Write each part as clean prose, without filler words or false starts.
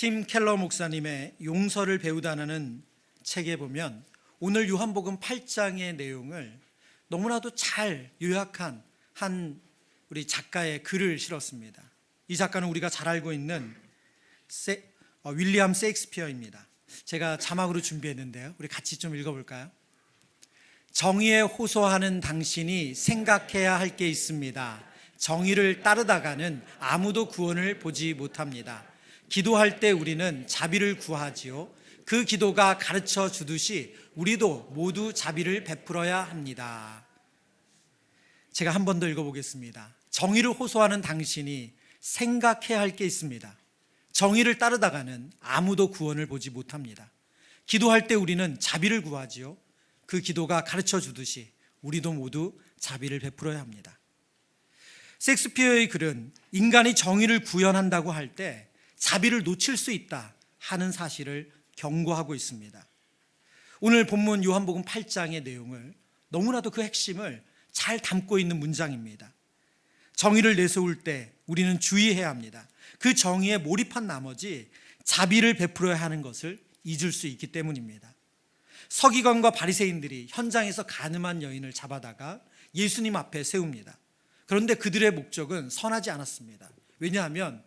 팀 켈러 목사님의 용서를 배우다라는 책에 보면 오늘 요한복음 8장의 내용을 너무나도 잘 요약한 한 우리 작가의 글을 실었습니다. 이 작가는 우리가 잘 알고 있는 윌리엄 셰익스피어입니다. 제가 자막으로 준비했는데요, 우리 같이 좀 읽어볼까요? 정의에 호소하는 당신이 생각해야 할 게 있습니다. 정의를 따르다가는 아무도 구원을 보지 못합니다. 기도할 때 우리는 자비를 구하지요. 그 기도가 가르쳐 주듯이 우리도 모두 자비를 베풀어야 합니다. 제가 한 번 더 읽어보겠습니다. 정의를 호소하는 당신이 생각해야 할 게 있습니다. 정의를 따르다가는 아무도 구원을 보지 못합니다. 기도할 때 우리는 자비를 구하지요. 그 기도가 가르쳐 주듯이 우리도 모두 자비를 베풀어야 합니다. 셰익스피어의 글은 인간이 정의를 구현한다고 할 때 자비를 놓칠 수 있다 하는 사실을 경고하고 있습니다. 오늘 본문 요한복음 8장의 내용을 너무나도 그 핵심을 잘 담고 있는 문장입니다. 정의를 내세울 때 우리는 주의해야 합니다. 그 정의에 몰입한 나머지 자비를 베풀어야 하는 것을 잊을 수 있기 때문입니다. 서기관과 바리새인들이 현장에서 가늠한 여인을 잡아다가 예수님 앞에 세웁니다. 그런데 그들의 목적은 선하지 않았습니다. 왜냐하면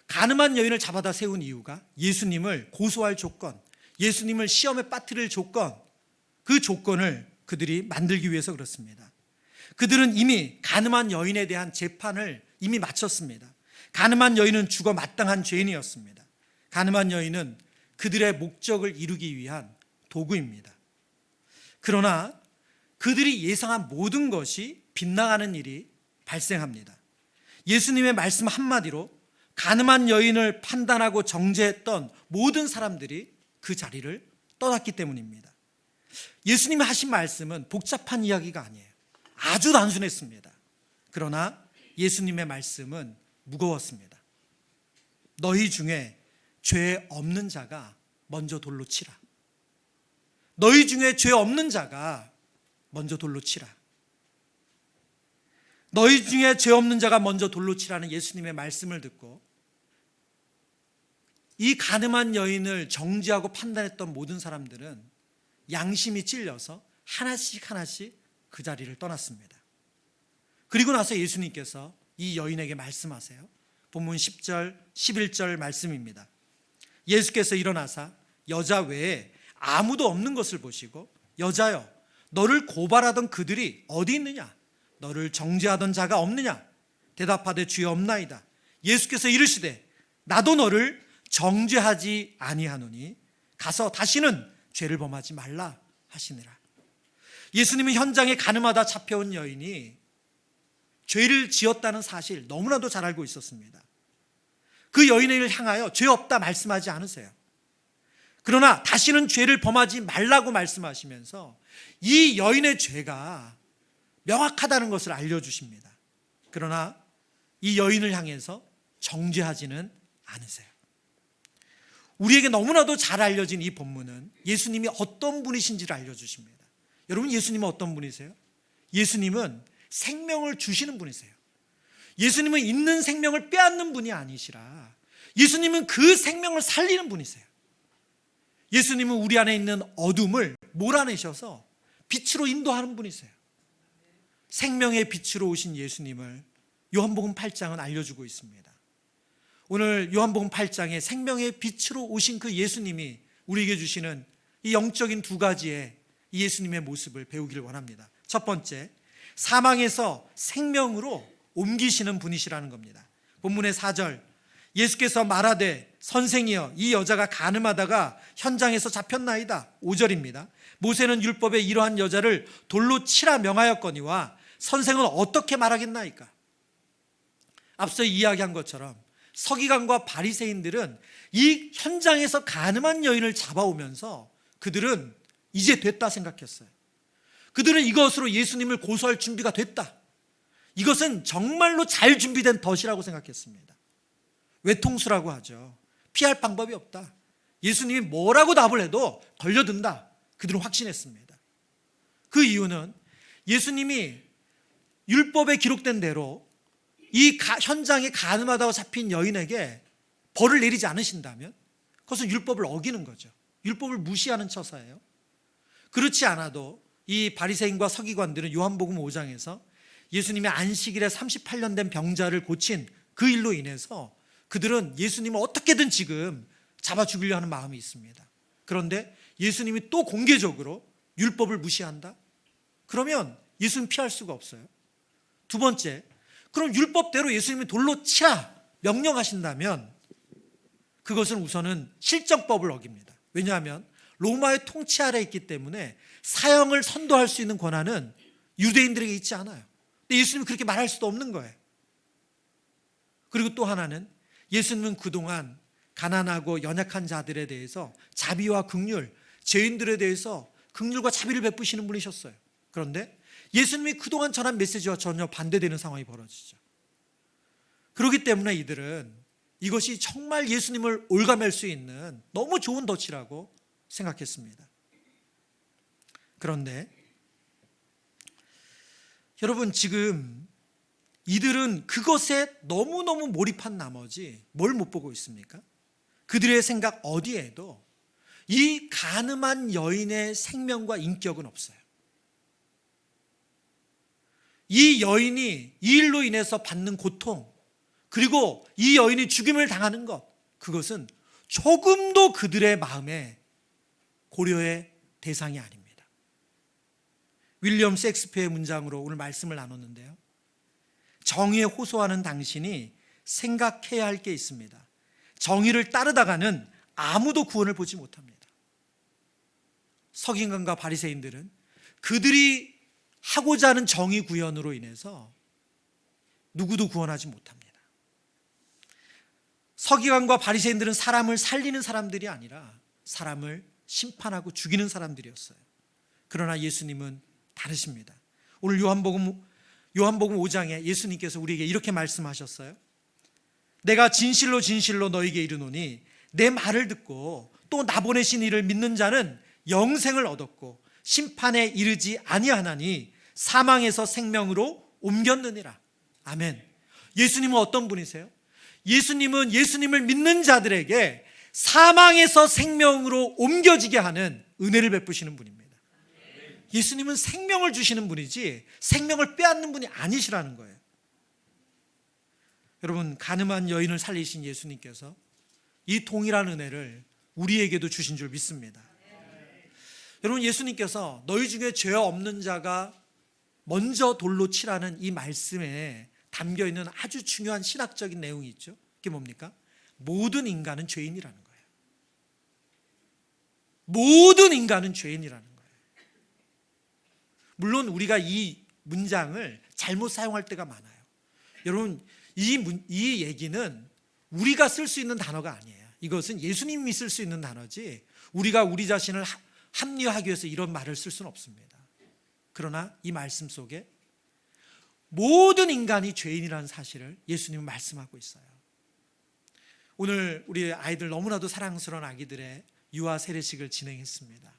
가늠한 여인을 잡아다 세운 이유가 예수님을 고소할 조건, 예수님을 시험에 빠뜨릴 조건, 그 조건을 그들이 만들기 위해서 그렇습니다. 그들은 이미 가늠한 여인에 대한 재판을 이미 마쳤습니다. 가늠한 여인은 죽어 마땅한 죄인이었습니다. 가늠한 여인은 그들의 목적을 이루기 위한 도구입니다. 그러나 그들이 예상한 모든 것이 빗나가는 일이 발생합니다. 예수님의 말씀 한마디로 가늠한 여인을 판단하고 정죄했던 모든 사람들이 그 자리를 떠났기 때문입니다. 예수님이 하신 말씀은 복잡한 이야기가 아니에요. 아주 단순했습니다. 그러나 예수님의 말씀은 무거웠습니다. 너희 중에 죄 없는 자가 먼저 돌로 치라. 너희 중에 죄 없는 자가 먼저 돌로 치라. 너희 중에 죄 없는 자가 먼저 돌로 치라는 예수님의 말씀을 듣고 이 가늠한 여인을 정죄하고 판단했던 모든 사람들은 양심이 찔려서 하나씩 하나씩 그 자리를 떠났습니다. 그리고 나서 예수님께서 이 여인에게 말씀하세요. 본문 10절, 11절 말씀입니다. 예수께서 일어나사 여자 외에 아무도 없는 것을 보시고 여자여, 너를 고발하던 그들이 어디 있느냐? 너를 정죄하던 자가 없느냐? 대답하되 주여 없나이다. 예수께서 이르시되 나도 너를 정죄하지 아니하노니 가서 다시는 죄를 범하지 말라 하시니라. 예수님은 현장에 가늠하다 잡혀온 여인이 죄를 지었다는 사실 너무나도 잘 알고 있었습니다. 그 여인을 향하여 죄 없다 말씀하지 않으세요. 그러나 다시는 죄를 범하지 말라고 말씀하시면서 이 여인의 죄가 명확하다는 것을 알려주십니다. 그러나 이 여인을 향해서 정죄하지는 않으세요. 우리에게 너무나도 잘 알려진 이 본문은 예수님이 어떤 분이신지를 알려주십니다. 여러분, 예수님은 어떤 분이세요? 예수님은 생명을 주시는 분이세요. 예수님은 있는 생명을 빼앗는 분이 아니시라 예수님은 그 생명을 살리는 분이세요. 예수님은 우리 안에 있는 어둠을 몰아내셔서 빛으로 인도하는 분이세요. 생명의 빛으로 오신 예수님을 요한복음 8장은 알려주고 있습니다. 오늘 요한복음 8장에 생명의 빛으로 오신 그 예수님이 우리에게 주시는 이 영적인 두 가지의 이 예수님의 모습을 배우기를 원합니다. 첫 번째, 사망에서 생명으로 옮기시는 분이시라는 겁니다. 본문의 4절, 예수께서 말하되 선생이여, 이 여자가 가늠하다가 현장에서 잡혔나이다. 5절입니다. 모세는 율법에 이러한 여자를 돌로 치라 명하였거니와 선생은 어떻게 말하겠나이까? 앞서 이야기한 것처럼 서기관과 바리새인들은 이 현장에서 가늠한 여인을 잡아오면서 그들은 이제 됐다 생각했어요. 그들은 이것으로 예수님을 고소할 준비가 됐다. 이것은 정말로 잘 준비된 덫이라고 생각했습니다. 외통수라고 하죠. 피할 방법이 없다. 예수님이 뭐라고 답을 해도 걸려든다. 그들은 확신했습니다. 그 이유는 예수님이 율법에 기록된 대로 이 현장에 가늠하다가 잡힌 여인에게 벌을 내리지 않으신다면 그것은 율법을 어기는 거죠. 율법을 무시하는 처사예요. 그렇지 않아도 이 바리새인과 서기관들은 요한복음 5장에서 예수님이 안식일에 38년 된 병자를 고친 그 일로 인해서 그들은 예수님을 어떻게든 지금 잡아 죽이려 하는 마음이 있습니다. 그런데 예수님이 또 공개적으로 율법을 무시한다? 그러면 예수님 피할 수가 없어요. 두 번째, 그럼 율법대로 예수님이 돌로 치라 명령하신다면 그것은 우선은 실정법을 어깁니다. 왜냐하면 로마의 통치 아래에 있기 때문에 사형을 선도할 수 있는 권한은 유대인들에게 있지 않아요. 근데 예수님이 그렇게 말할 수도 없는 거예요. 그리고 또 하나는 예수님은 그동안 가난하고 연약한 자들에 대해서 자비와 긍휼, 죄인들에 대해서 긍휼과 자비를 베푸시는 분이셨어요. 그런데 예수님이 그동안 전한 메시지와 전혀 반대되는 상황이 벌어지죠. 그렇기 때문에 이들은 이것이 정말 예수님을 올가맬 수 있는 너무 좋은 덫이라고 생각했습니다. 그런데 여러분, 지금 이들은 그것에 너무너무 몰입한 나머지 뭘 못 보고 있습니까? 그들의 생각 어디에도 이 간음한 여인의 생명과 인격은 없어요. 이 여인이 이 일로 인해서 받는 고통, 그리고 이 여인이 죽임을 당하는 것, 그것은 조금도 그들의 마음에 고려의 대상이 아닙니다. 윌리엄 셰익스피어의 문장으로 오늘 말씀을 나눴는데요, 정의에 호소하는 당신이 생각해야 할 게 있습니다. 정의를 따르다가는 아무도 구원을 보지 못합니다. 서기관과 바리새인들은 그들이 하고자 하는 정의 구현으로 인해서 누구도 구원하지 못합니다. 서기관과 바리새인들은 사람을 살리는 사람들이 아니라 사람을 심판하고 죽이는 사람들이었어요. 그러나 예수님은 다르십니다. 오늘 요한복음 5장에 예수님께서 우리에게 이렇게 말씀하셨어요. 내가 진실로 진실로 너에게 이르노니 내 말을 듣고 또 나 보내신 이를 믿는 자는 영생을 얻었고 심판에 이르지 아니하나니 사망에서 생명으로 옮겼느니라. 아멘. 예수님은 어떤 분이세요? 예수님은 예수님을 믿는 자들에게 사망에서 생명으로 옮겨지게 하는 은혜를 베푸시는 분입니다. 예수님은 생명을 주시는 분이지 생명을 빼앗는 분이 아니시라는 거예요. 여러분, 간음한 여인을 살리신 예수님께서 이 동일한 은혜를 우리에게도 주신 줄 믿습니다. 여러분, 예수님께서 너희 중에 죄 없는 자가 먼저 돌로 치라는 이 말씀에 담겨있는 아주 중요한 신학적인 내용이 있죠. 그게 뭡니까? 모든 인간은 죄인이라는 거예요. 모든 인간은 죄인이라는 거예요. 물론 우리가 이 문장을 잘못 사용할 때가 많아요. 여러분, 이 얘기는 우리가 쓸 수 있는 단어가 아니에요. 이것은 예수님이 쓸 수 있는 단어지 우리가 우리 자신을 합리화하기 위해서 이런 말을 쓸 수는 없습니다. 그러나 이 말씀 속에 모든 인간이 죄인이라는 사실을 예수님은 말씀하고 있어요. 오늘 우리 아이들, 너무나도 사랑스러운 아기들의 유아 세례식을 진행했습니다.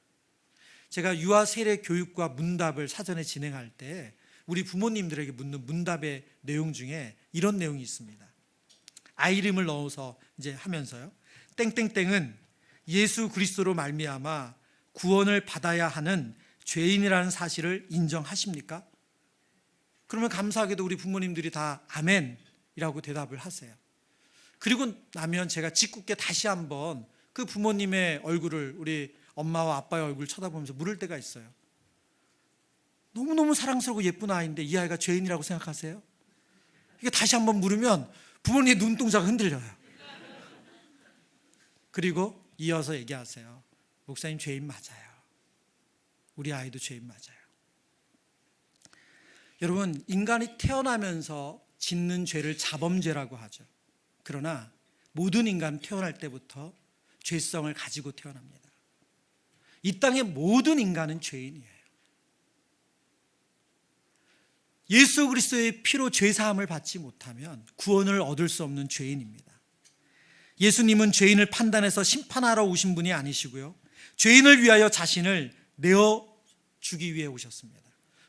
제가 유아 세례 교육과 문답을 사전에 진행할 때 우리 부모님들에게 묻는 문답의 내용 중에 이런 내용이 있습니다. 아이 이름을 넣어서 이제 하면서요, 땡땡땡은 예수 그리스도로 말미암아 구원을 받아야 하는 죄인이라는 사실을 인정하십니까? 그러면 감사하게도 우리 부모님들이 다 아멘이라고 대답을 하세요. 그리고 나면 제가 짓궂게 다시 한번 그 부모님의 얼굴을, 우리 엄마와 아빠의 얼굴을 쳐다보면서 물을 때가 있어요. 너무너무 사랑스럽고 예쁜 아이인데 이 아이가 죄인이라고 생각하세요? 이게 다시 한번 물으면 부모님의 눈동자가 흔들려요. 그리고 이어서 얘기하세요. 목사님, 죄인 맞아요. 우리 아이도 죄인 맞아요. 여러분, 인간이 태어나면서 짓는 죄를 자범죄라고 하죠. 그러나 모든 인간 태어날 때부터 죄성을 가지고 태어납니다. 이 땅의 모든 인간은 죄인이에요. 예수 그리스도의 피로 죄사함을 받지 못하면 구원을 얻을 수 없는 죄인입니다. 예수님은 죄인을 판단해서 심판하러 오신 분이 아니시고요, 죄인을 위하여 자신을 내어주기 위해 오셨습니다.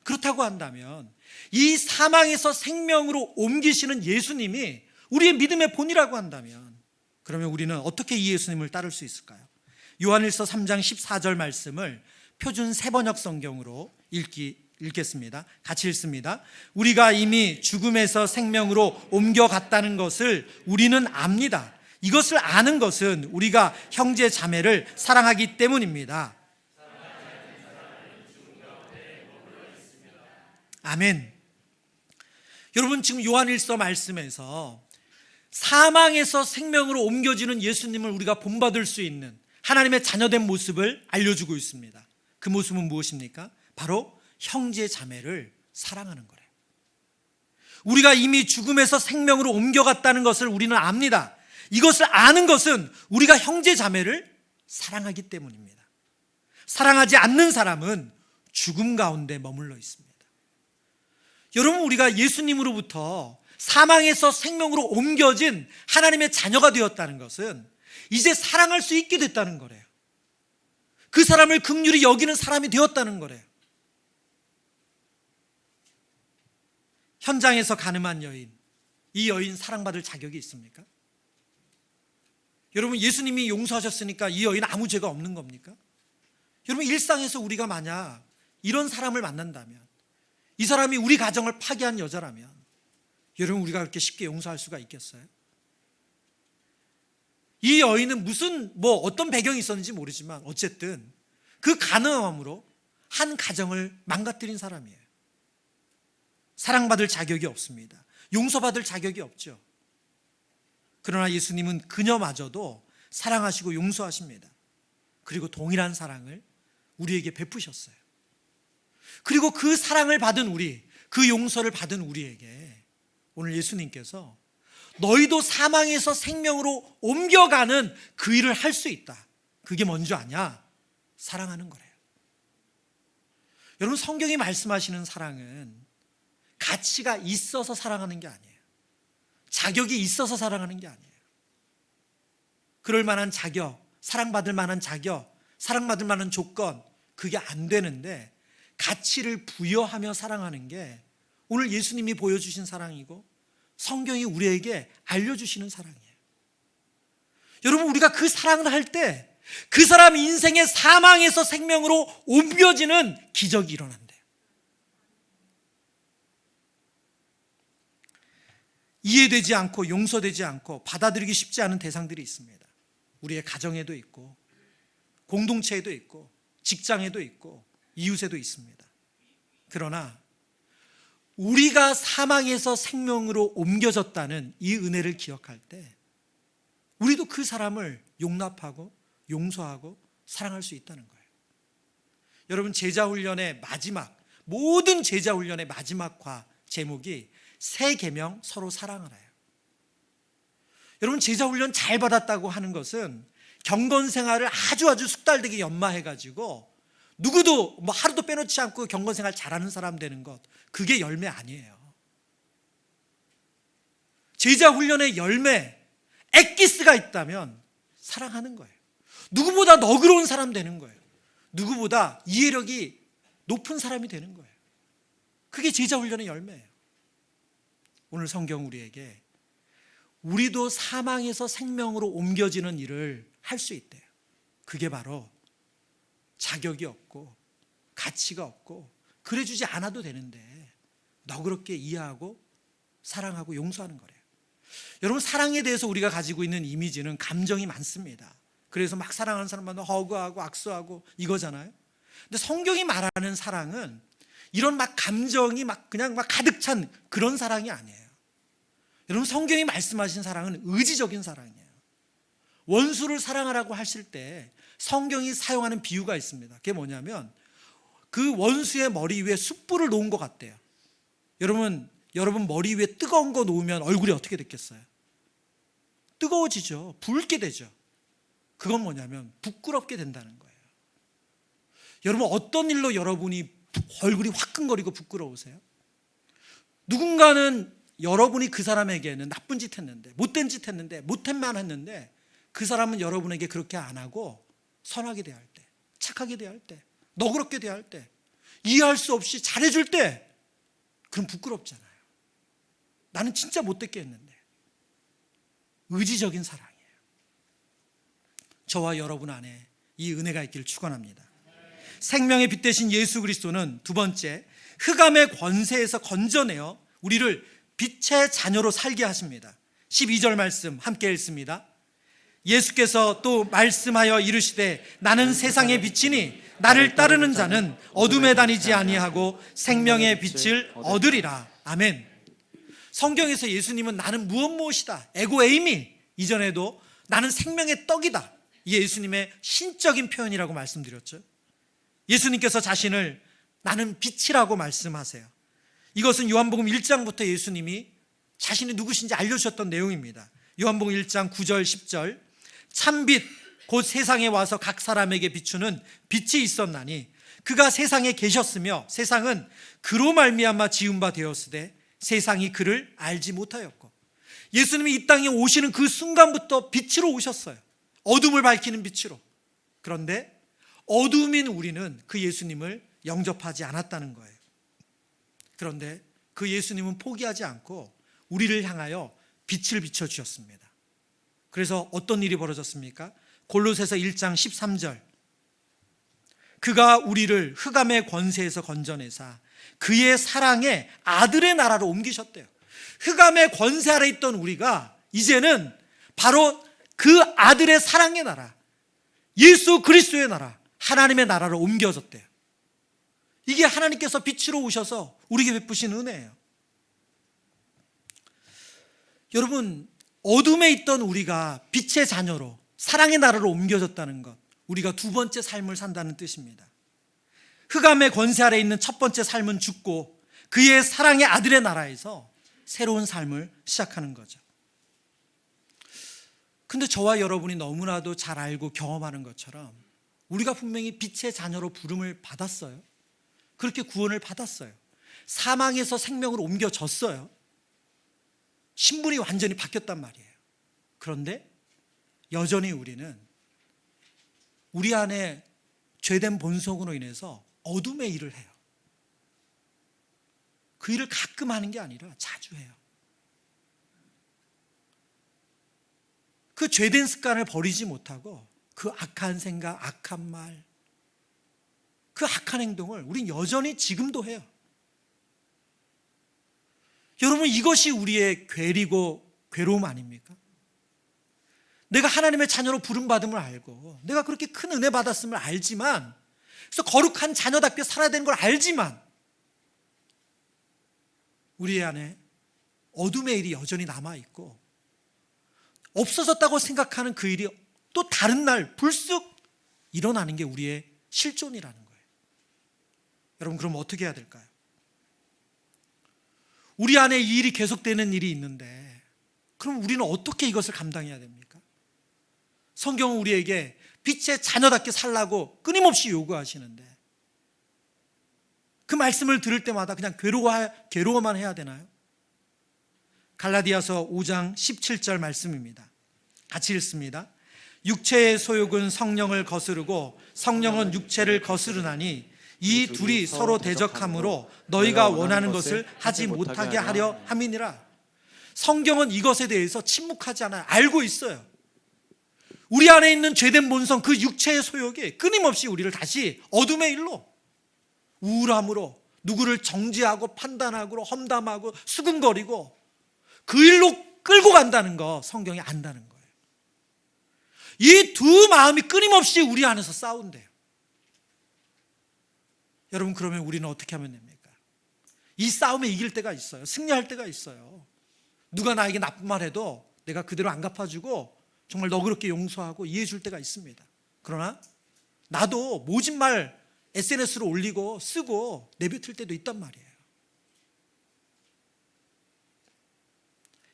그렇다고 한다면 이 사망에서 생명으로 옮기시는 예수님이 우리의 믿음의 본이라고 한다면 그러면 우리는 어떻게 이 예수님을 따를 수 있을까요? 요한일서 3장 14절 말씀을 표준 세번역 성경으로 읽겠습니다. 같이 읽습니다. 우리가 이미 죽음에서 생명으로 옮겨갔다는 것을 우리는 압니다. 이것을 아는 것은 우리가 형제 자매를 사랑하기 때문입니다. 아멘. 여러분, 지금 요한일서 말씀에서 사망에서 생명으로 옮겨지는 예수님을 우리가 본받을 수 있는 하나님의 자녀된 모습을 알려주고 있습니다. 그 모습은 무엇입니까? 바로 형제 자매를 사랑하는 거래요. 우리가 이미 죽음에서 생명으로 옮겨갔다는 것을 우리는 압니다. 이것을 아는 것은 우리가 형제 자매를 사랑하기 때문입니다. 사랑하지 않는 사람은 죽음 가운데 머물러 있습니다. 여러분, 우리가 예수님으로부터 사망에서 생명으로 옮겨진 하나님의 자녀가 되었다는 것은 이제 사랑할 수 있게 됐다는 거래요. 그 사람을 긍휼히 여기는 사람이 되었다는 거래요. 현장에서 가늠한 여인, 이 여인 사랑받을 자격이 있습니까? 여러분, 예수님이 용서하셨으니까 이 여인 아무 죄가 없는 겁니까? 여러분, 일상에서 우리가 만약 이런 사람을 만난다면, 이 사람이 우리 가정을 파괴한 여자라면 여러분, 우리가 그렇게 쉽게 용서할 수가 있겠어요? 이 여인은 무슨 어떤 배경이 있었는지 모르지만 어쨌든 그 간음함으로 한 가정을 망가뜨린 사람이에요. 사랑받을 자격이 없습니다. 용서받을 자격이 없죠. 그러나 예수님은 그녀마저도 사랑하시고 용서하십니다. 그리고 동일한 사랑을 우리에게 베푸셨어요. 그리고 그 사랑을 받은 우리, 그 용서를 받은 우리에게 오늘 예수님께서 너희도 사망에서 생명으로 옮겨가는 그 일을 할 수 있다. 그게 뭔지 아냐? 사랑하는 거래요. 여러분, 성경이 말씀하시는 사랑은 가치가 있어서 사랑하는 게 아니에요. 자격이 있어서 사랑하는 게 아니에요. 그럴 만한 자격, 사랑받을 만한 자격, 사랑받을 만한 조건, 그게 안 되는데 가치를 부여하며 사랑하는 게 오늘 예수님이 보여주신 사랑이고 성경이 우리에게 알려주시는 사랑이에요. 여러분, 우리가 그 사랑을 할 때 그 사람 인생의 사망에서 생명으로 옮겨지는 기적이 일어난대요. 이해되지 않고 용서되지 않고 받아들이기 쉽지 않은 대상들이 있습니다. 우리의 가정에도 있고 공동체에도 있고 직장에도 있고 이웃에도 있습니다. 그러나 우리가 사망에서 생명으로 옮겨졌다는 이 은혜를 기억할 때 우리도 그 사람을 용납하고 용서하고 사랑할 수 있다는 거예요. 여러분, 제자훈련의 마지막, 모든 제자훈련의 마지막과 제목이 새 계명 서로 사랑하라요. 여러분, 제자훈련 잘 받았다고 하는 것은 경건 생활을 아주 숙달되게 연마해가지고 누구도 하루도 빼놓지 않고 경건 생활 잘하는 사람 되는 것, 그게 열매 아니에요. 제자훈련의 열매, 엑기스가 있다면 사랑하는 거예요. 누구보다 너그러운 사람 되는 거예요. 누구보다 이해력이 높은 사람이 되는 거예요. 그게 제자훈련의 열매예요. 오늘 성경 우리에게 우리도 사망에서 생명으로 옮겨지는 일을 할 수 있대요. 그게 바로 자격이 없고 가치가 없고 그래주지 않아도 되는데 너그럽게 이해하고 사랑하고 용서하는 거래요. 여러분, 사랑에 대해서 우리가 가지고 있는 이미지는 감정이 많습니다. 그래서 막 사랑하는 사람만 허그하고 악수하고 이거잖아요. 근데 성경이 말하는 사랑은 이런 감정이 그냥 가득 찬 그런 사랑이 아니에요. 여러분, 성경이 말씀하신 사랑은 의지적인 사랑이에요. 원수를 사랑하라고 하실 때 성경이 사용하는 비유가 있습니다. 그게 뭐냐면 그 원수의 머리 위에 숯불을 놓은 것 같대요. 여러분 머리 위에 뜨거운 거 놓으면 얼굴이 어떻게 됐겠어요? 뜨거워지죠. 붉게 되죠. 그건 뭐냐면 부끄럽게 된다는 거예요. 여러분, 어떤 일로 여러분이 얼굴이 화끈거리고 부끄러우세요? 누군가는 여러분이 그 사람에게는 나쁜 짓 했는데, 못된 짓 했는데, 못한 했는데 그 사람은 여러분에게 그렇게 안 하고 선하게 대할 때, 착하게 대할 때, 너그럽게 대할 때, 이해할 수 없이 잘해줄 때, 그럼 부끄럽잖아요. 나는 진짜 못됐게 했는데. 의지적인 사랑이에요. 저와 여러분 안에 이 은혜가 있기를 축원합니다. 생명의 빛 되신 예수 그리스도는 두 번째, 흑암의 권세에서 건져내어 우리를 빛의 자녀로 살게 하십니다. 12절 말씀 함께 읽습니다. 예수께서 또 말씀하여 이르시되 나는 세상의 빛이니 나를 따르는 자는 어둠에 다니지 아니하고 생명의 빛을 얻으리라. 아멘. 성경에서 예수님은 나는 무엇이다, 에고에이미, 이전에도 나는 생명의 떡이다, 이게 예수님의 신적인 표현이라고 말씀드렸죠. 예수님께서 자신을 나는 빛이라고 말씀하세요. 이것은 요한복음 1장부터 예수님이 자신이 누구신지 알려주셨던 내용입니다. 요한복음 1장 9절 10절, 참빛 곧 세상에 와서 각 사람에게 비추는 빛이 있었나니 그가 세상에 계셨으며 세상은 그로 말미암아 지은 바 되었으되 세상이 그를 알지 못하였고, 예수님이 이 땅에 오시는 그 순간부터 빛으로 오셨어요. 어둠을 밝히는 빛으로. 그런데 어둠인 우리는 그 예수님을 영접하지 않았다는 거예요. 그런데 그 예수님은 포기하지 않고 우리를 향하여 빛을 비춰주셨습니다. 그래서 어떤 일이 벌어졌습니까? 골로새서 1장 13절, 그가 우리를 흑암의 권세에서 건져내사 그의 사랑의 아들의 나라로 옮기셨대요. 흑암의 권세 아래 있던 우리가 이제는 바로 그 아들의 사랑의 나라, 예수 그리스도의 나라, 하나님의 나라로 옮겨졌대요. 이게 하나님께서 빛으로 오셔서 우리에게 베푸신 은혜예요. 여러분, 어둠에 있던 우리가 빛의 자녀로 사랑의 나라로 옮겨졌다는 것, 우리가 두 번째 삶을 산다는 뜻입니다. 흑암의 권세 아래 있는 첫 번째 삶은 죽고 그의 사랑의 아들의 나라에서 새로운 삶을 시작하는 거죠. 근데 저와 여러분이 너무나도 잘 알고 경험하는 것처럼 우리가 분명히 빛의 자녀로 부름을 받았어요. 그렇게 구원을 받았어요. 사망에서 생명으로 옮겨졌어요. 신분이 완전히 바뀌었단 말이에요. 그런데 여전히 우리는 우리 안에 죄된 본성으로 인해서 어둠의 일을 해요. 그 일을 가끔 하는 게 아니라 자주 해요. 그 죄된 습관을 버리지 못하고 그 악한 생각, 악한 말, 그 악한 행동을 우린 여전히 지금도 해요. 여러분, 이것이 우리의 괴리고 괴로움 아닙니까? 내가 하나님의 자녀로 부름받음을 알고 내가 그렇게 큰 은혜 받았음을 알지만, 그래서 거룩한 자녀답게 살아야 되는 걸 알지만 우리 안에 어둠의 일이 여전히 남아있고 없어졌다고 생각하는 그 일이 또 다른 날 불쑥 일어나는 게 우리의 실존이라는 거예요. 여러분, 그럼 어떻게 해야 될까요? 우리 안에 이 일이 계속되는 일이 있는데 그럼 우리는 어떻게 이것을 감당해야 됩니까? 성경은 우리에게 빛의 자녀답게 살라고 끊임없이 요구하시는데 그 말씀을 들을 때마다 그냥 괴로워만 해야 되나요? 갈라디아서 5장 17절 말씀입니다. 같이 읽습니다. 육체의 소욕은 성령을 거스르고 성령은 육체를 거스르나니 이 둘이 서로 대적함으로 너희가 원하는 것을 하지 못하게 하려 함이니라. 성경은 이것에 대해서 침묵하지 않아요. 알고 있어요. 우리 안에 있는 죄된 본성, 그 육체의 소욕이 끊임없이 우리를 다시 어둠의 일로, 우울함으로, 누구를 정죄하고 판단하고 험담하고 수근거리고 그 일로 끌고 간다는 거 성경이 안다는 거예요. 이 두 마음이 끊임없이 우리 안에서 싸운대요. 여러분, 그러면 우리는 어떻게 하면 됩니까? 이 싸움에 이길 때가 있어요. 승리할 때가 있어요. 누가 나에게 나쁜 말 해도 내가 그대로 안 갚아주고 정말 너그럽게 용서하고 이해해 줄 때가 있습니다. 그러나 나도 모진 말 SNS로 올리고 쓰고 내뱉을 때도 있단 말이에요.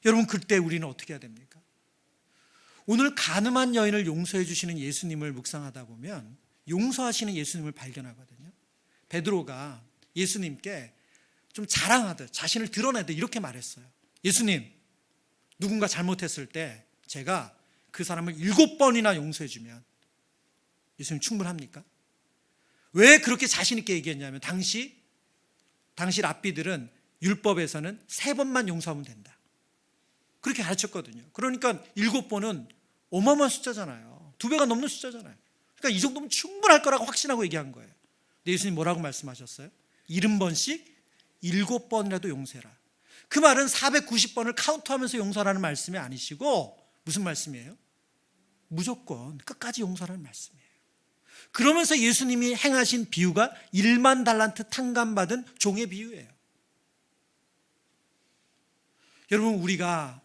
여러분, 그때 우리는 어떻게 해야 됩니까? 오늘 가늠한 여인을 용서해 주시는 예수님을 묵상하다 보면 용서하시는 예수님을 발견하거든요. 베드로가 예수님께 좀 자랑하듯 자신을 드러내듯 이렇게 말했어요. 예수님, 누군가 잘못했을 때 제가 그 사람을 7번이나 용서해 주면 예수님 충분합니까? 왜 그렇게 자신 있게 얘기했냐면 당시 랍비들은 율법에서는 3번만 용서하면 된다, 그렇게 가르쳤거든요. 그러니까 7번은 어마어마한 숫자잖아요. 2배가 넘는 숫자잖아요. 그러니까 이 정도면 충분할 거라고 확신하고 얘기한 거예요. 근데 예수님 뭐라고 말씀하셨어요? 70번씩 7번이라도 용서해라. 그 말은 490번을 카운트하면서 용서하라는 말씀이 아니시고 무슨 말씀이에요? 무조건 끝까지 용서하라는 말씀이에요. 그러면서 예수님이 행하신 비유가 1만 달란트 탕감받은 종의 비유예요. 여러분, 우리가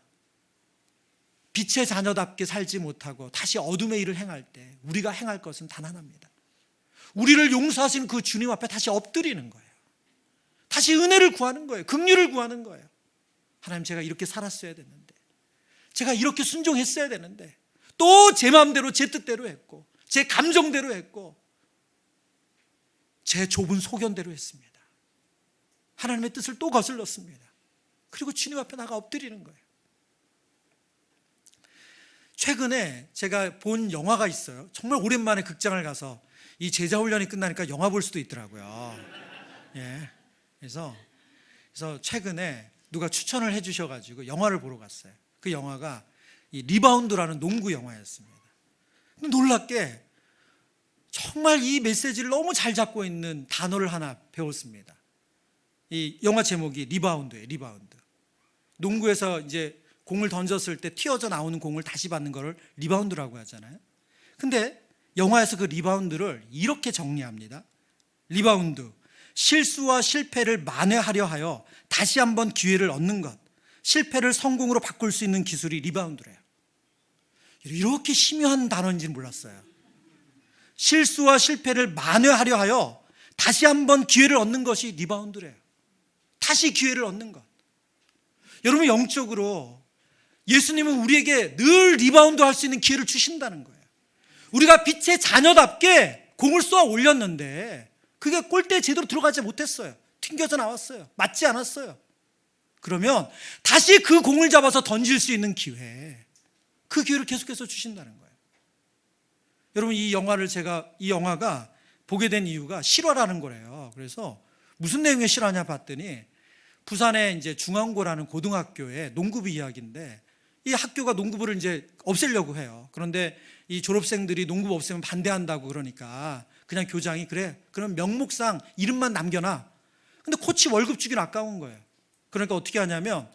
빛의 자녀답게 살지 못하고 다시 어둠의 일을 행할 때 우리가 행할 것은 단 하나입니다. 우리를 용서하신 그 주님 앞에 다시 엎드리는 거예요. 다시 은혜를 구하는 거예요. 긍휼을 구하는 거예요. 하나님, 제가 이렇게 살았어야 됐는데, 제가 이렇게 순종했어야 되는데 또 제 마음대로 제 뜻대로 했고 제 감정대로 했고 제 좁은 소견대로 했습니다. 하나님의 뜻을 또 거슬렀습니다. 그리고 주님 앞에 나가 엎드리는 거예요. 최근에 제가 본 영화가 있어요. 정말 오랜만에 극장을 가서, 이 제자훈련이 끝나니까 영화 볼 수도 있더라고요. 예. 그래서 최근에 누가 추천을 해주셔가지고 영화를 보러 갔어요. 그 영화가 이 리바운드라는 농구 영화였습니다. 놀랍게 정말 이 메시지를 너무 잘 잡고 있는 단어를 하나 배웠습니다. 이 영화 제목이 리바운드예요. 리바운드. 농구에서 이제 공을 던졌을 때 튀어져 나오는 공을 다시 받는 거를 리바운드라고 하잖아요. 근데 영화에서 그 리바운드를 이렇게 정리합니다. 리바운드, 실수와 실패를 만회하려 하여 다시 한번 기회를 얻는 것, 실패를 성공으로 바꿀 수 있는 기술이 리바운드래요. 이렇게 심오한 단어인지는 몰랐어요. 실수와 실패를 만회하려 하여 다시 한번 기회를 얻는 것이 리바운드래요. 다시 기회를 얻는 것. 여러분, 영적으로 예수님은 우리에게 늘 리바운드 할 수 있는 기회를 주신다는 거예요. 우리가 빛의 자녀답게 공을 쏘아 올렸는데 그게 골대에 제대로 들어가지 못했어요. 튕겨져 나왔어요. 맞지 않았어요. 그러면 다시 그 공을 잡아서 던질 수 있는 기회, 그 기회를 계속해서 주신다는 거예요. 여러분, 이 영화가 보게 된 이유가 실화라는 거래요. 그래서 무슨 내용의 실화냐 봤더니 부산에 이제 중앙고라는 고등학교의 농구부 이야기인데, 이 학교가 농구부를 이제 없애려고 해요. 그런데 이 졸업생들이 농구부 없애면 반대한다고 그러니까 그냥 교장이, 그래, 그럼 명목상 이름만 남겨놔. 근데 코치 월급 주긴 아까운 거예요. 그러니까 어떻게 하냐면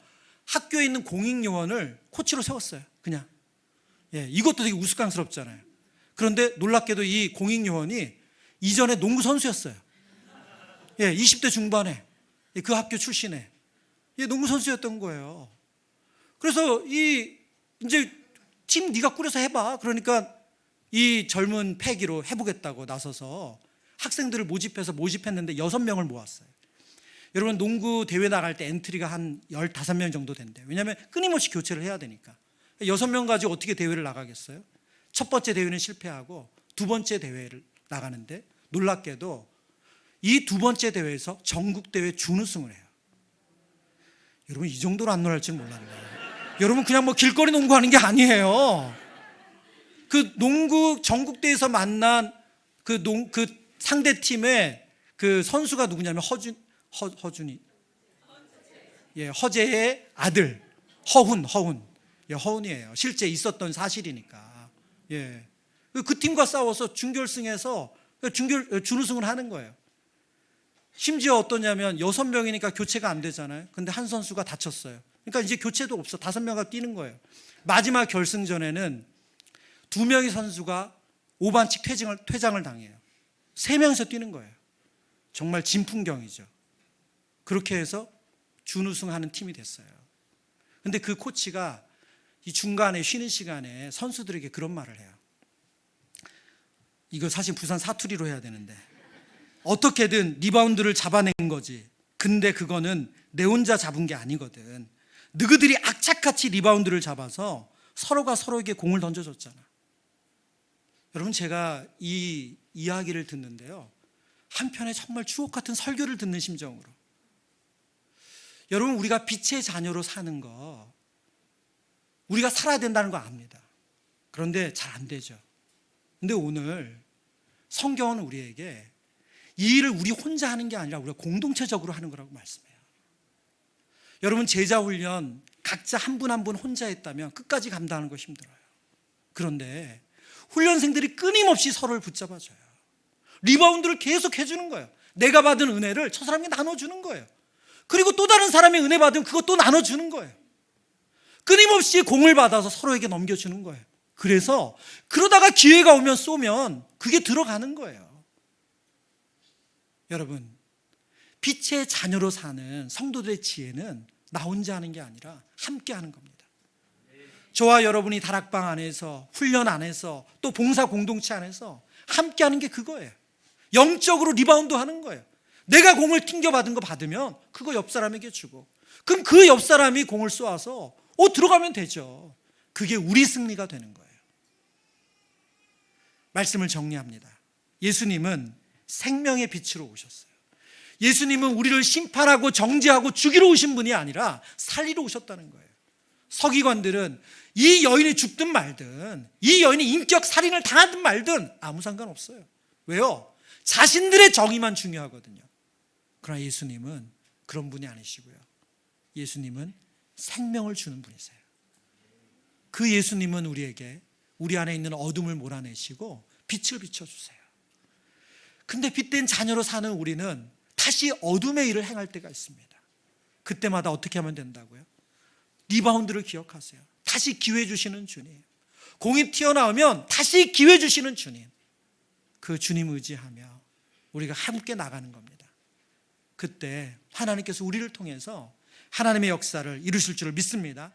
학교에 있는 공익요원을 코치로 세웠어요. 그냥. 예, 이것도 되게 우스꽝스럽잖아요. 그런데 놀랍게도 이 공익요원이 이전에 농구 선수였어요. 예, 20대 중반에 그 학교 출신에 농구 선수였던 거예요. 그래서 이제 팀 네가 꾸려서 해봐. 그러니까 이 젊은 패기로 해보겠다고 나서서 학생들을 모집했는데 6명을 모았어요. 여러분, 농구 대회 나갈 때 엔트리가 한 15명 정도 된대요. 왜냐하면 끊임없이 교체를 해야 되니까. 6명 가지고 어떻게 대회를 나가겠어요? 첫 번째 대회는 실패하고 두 번째 대회를 나가는데 놀랍게도 이 두 번째 대회에서 전국대회 준우승을 해요. 여러분, 이 정도로 안 놀랄 줄 몰랐네요. 여러분, 그냥 뭐 길거리 농구하는 게 아니에요. 그 농구 전국대회에서 만난 그 상대팀의 그 선수가 누구냐면 허준이, 예, 허재의 아들 허훈, 예, 허훈이에요. 실제 있었던 사실이니까. 예, 그 팀과 싸워서 준결승에서 준우승을 하는 거예요. 심지어 어떠냐면 6명이니까 교체가 안 되잖아요. 근데 한 선수가 다쳤어요. 그러니까 이제 교체도 없어. 5명가 뛰는 거예요. 마지막 결승전에는 2명의 선수가 5반칙 퇴장을 당해요. 3명이서 뛰는 거예요. 정말 진풍경이죠. 그렇게 해서 준우승하는 팀이 됐어요. 근데 그 코치가 이 중간에 쉬는 시간에 선수들에게 그런 말을 해요. 이거 사실 부산 사투리로 해야 되는데, 어떻게든 리바운드를 잡아낸 거지. 근데 그거는 내 혼자 잡은 게 아니거든. 너희들이 악착같이 리바운드를 잡아서 서로가 서로에게 공을 던져줬잖아. 여러분, 제가 이 이야기를 듣는데요, 한편에 정말 주옥 같은 설교를 듣는 심정으로, 여러분, 우리가 빛의 자녀로 사는 거, 우리가 살아야 된다는 거 압니다. 그런데 잘 안 되죠. 근데 오늘 성경은 우리에게 이 일을 우리 혼자 하는 게 아니라 우리가 공동체적으로 하는 거라고 말씀해요. 여러분, 제자훈련 각자 한 분 한 분 혼자 했다면 끝까지 감당하는 거 힘들어요. 그런데 훈련생들이 끊임없이 서로를 붙잡아줘요. 리바운드를 계속 해주는 거예요. 내가 받은 은혜를 저 사람에게 나눠주는 거예요. 그리고 또 다른 사람이 은혜 받으면 그것도 나눠주는 거예요. 끊임없이 공을 받아서 서로에게 넘겨주는 거예요. 그래서 그러다가 기회가 오면 쏘면 그게 들어가는 거예요. 여러분, 빛의 자녀로 사는 성도들의 지혜는 나 혼자 하는 게 아니라 함께 하는 겁니다. 저와 여러분이 다락방 안에서, 훈련 안에서, 또 봉사 공동체 안에서 함께 하는 게 그거예요. 영적으로 리바운드 하는 거예요. 내가 공을 튕겨받은 거 받으면 그거 옆 사람에게 주고, 그럼 그 옆 사람이 공을 쏘아서 들어가면 되죠. 그게 우리 승리가 되는 거예요. 말씀을 정리합니다. 예수님은 생명의 빛으로 오셨어요. 예수님은 우리를 심판하고 정죄하고 죽이러 오신 분이 아니라 살리러 오셨다는 거예요. 서기관들은 이 여인이 죽든 말든, 이 여인이 인격 살인을 당하든 말든 아무 상관없어요. 왜요? 자신들의 정의만 중요하거든요. 그러나 예수님은 그런 분이 아니시고요. 예수님은 생명을 주는 분이세요. 그 예수님은 우리에게 우리 안에 있는 어둠을 몰아내시고 빛을 비춰주세요. 근데 빛된 자녀로 사는 우리는 다시 어둠의 일을 행할 때가 있습니다. 그때마다 어떻게 하면 된다고요? 리바운드를 기억하세요. 다시 기회 주시는 주님. 공이 튀어나오면 다시 기회 주시는 주님. 그 주님 의지하며 우리가 함께 나가는 겁니다. 그때 하나님께서 우리를 통해서 하나님의 역사를 이루실 줄을 믿습니다.